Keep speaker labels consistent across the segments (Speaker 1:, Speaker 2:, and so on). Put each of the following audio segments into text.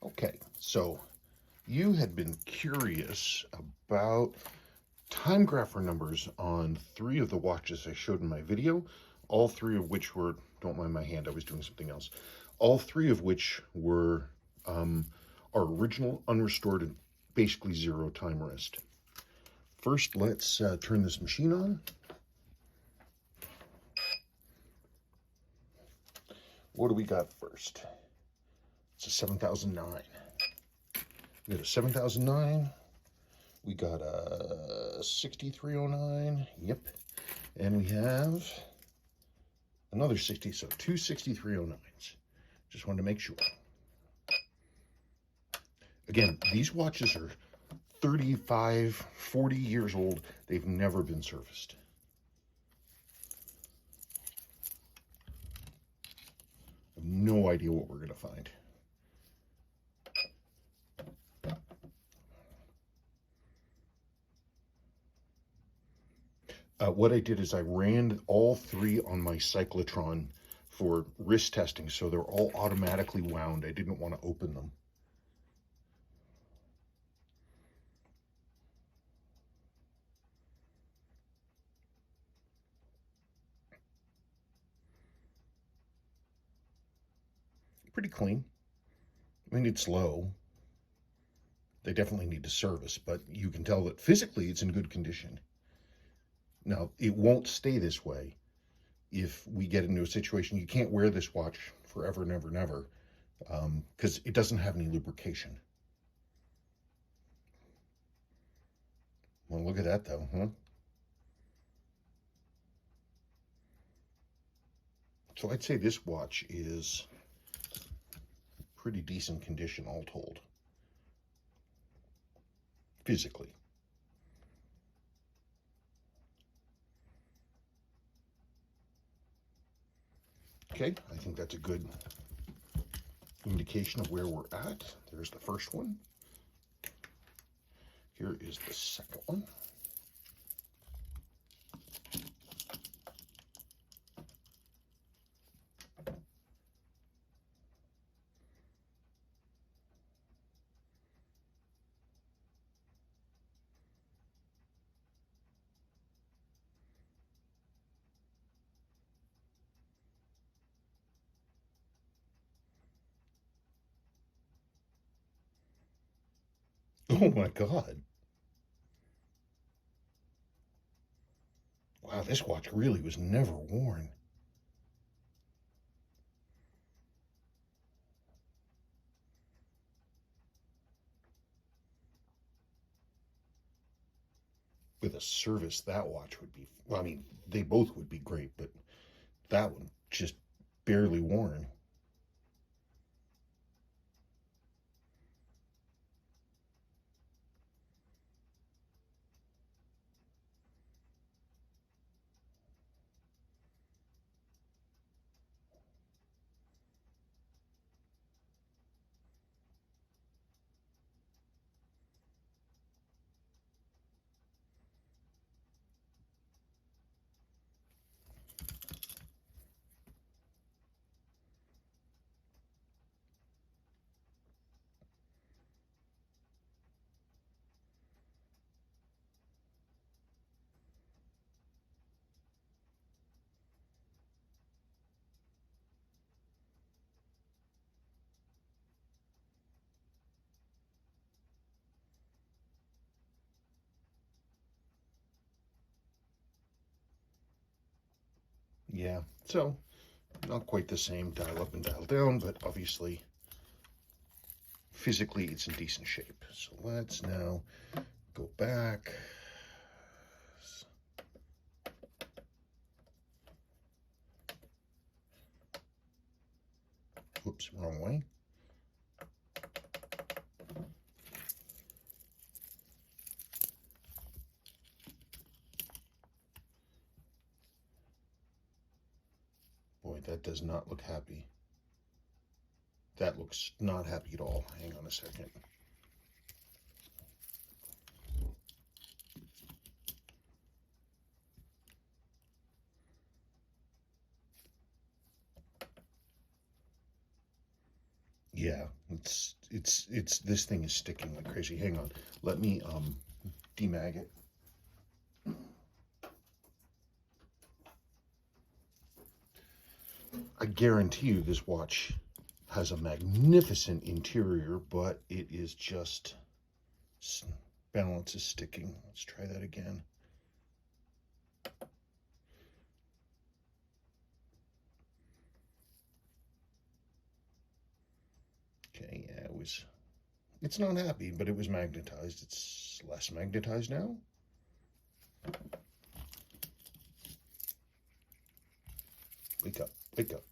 Speaker 1: Okay, so you had been curious about Timegrapher numbers on 3 of the watches I showed in my video, all 3 of which were, don't mind my hand, I was doing something else, all 3 of which were our original unrestored and basically 0 time wrist. First, let's turn this machine on. What do we got first? It's a 7009. We got a 7009. We got a 6309. Yep. And we have another 60. So 2 6309s. Just wanted to make sure. Again, these watches are 35, 40 years old. They've never been serviced. I have no idea what we're going to find. What I did is I ran all 3 on my cyclotron for wrist testing, so they're all automatically wound. I didn't want to open them. Pretty clean. I mean, it's low. They definitely need to service, but you can tell that physically it's in good condition. Now, it won't stay this way if we get into a situation. You can't wear this watch forever, never, never, because it doesn't have any lubrication. Well, look at that, though, huh? So I'd say this watch is pretty decent condition, all told, physically. Okay, I think that's a good indication of where we're at. There's the first one. Here is the second one. Oh my God. Wow, this watch really was never worn. With a service, that watch would be, well, I mean, they both would be great, but that one just barely worn. Yeah, so not quite the same dial up and dial down, but obviously physically it's in decent shape. So let's now go back. Oops, wrong way. Boy, that does not look happy. That looks not happy at all. Hang on a second. Yeah, This thing is sticking like crazy. Hang on. Let me demag it. I guarantee you this watch has a magnificent interior, but it is just, balance is sticking. Let's try that again. Okay, yeah, it's not happy, but it was magnetized. It's less magnetized now. Wake up, wake up.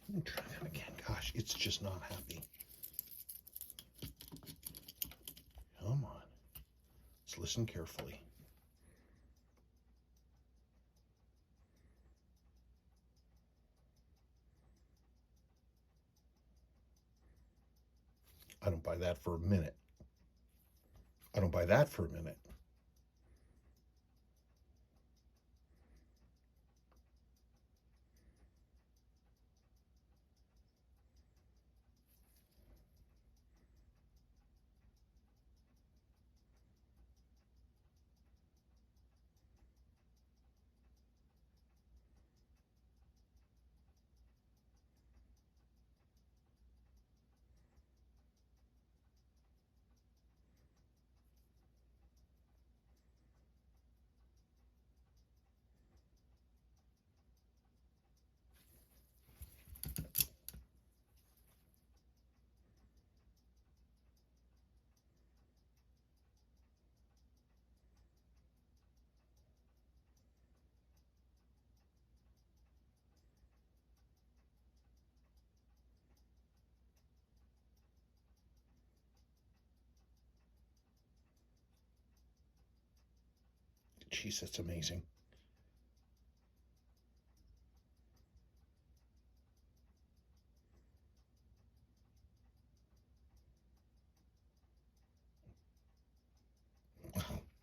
Speaker 1: Let me try that again. Gosh, it's just not happy. Come on. Let's listen carefully. I don't buy that for a minute. I don't buy that for a minute. Jeez, that's amazing.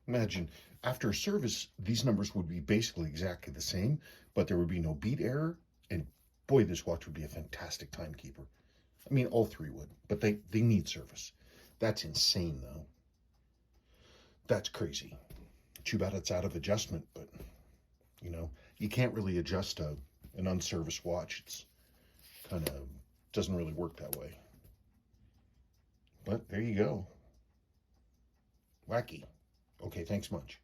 Speaker 1: Imagine, after service, these numbers would be basically exactly the same, but there would be no beat error, and boy, this watch would be a fantastic timekeeper. I mean, all three would, but they need service. That's insane, though. That's crazy. Too bad it's out of adjustment, but, you know, you can't really adjust an unserviced watch. It's kind of doesn't really work that way. But there you go. Wacky. Okay, thanks much.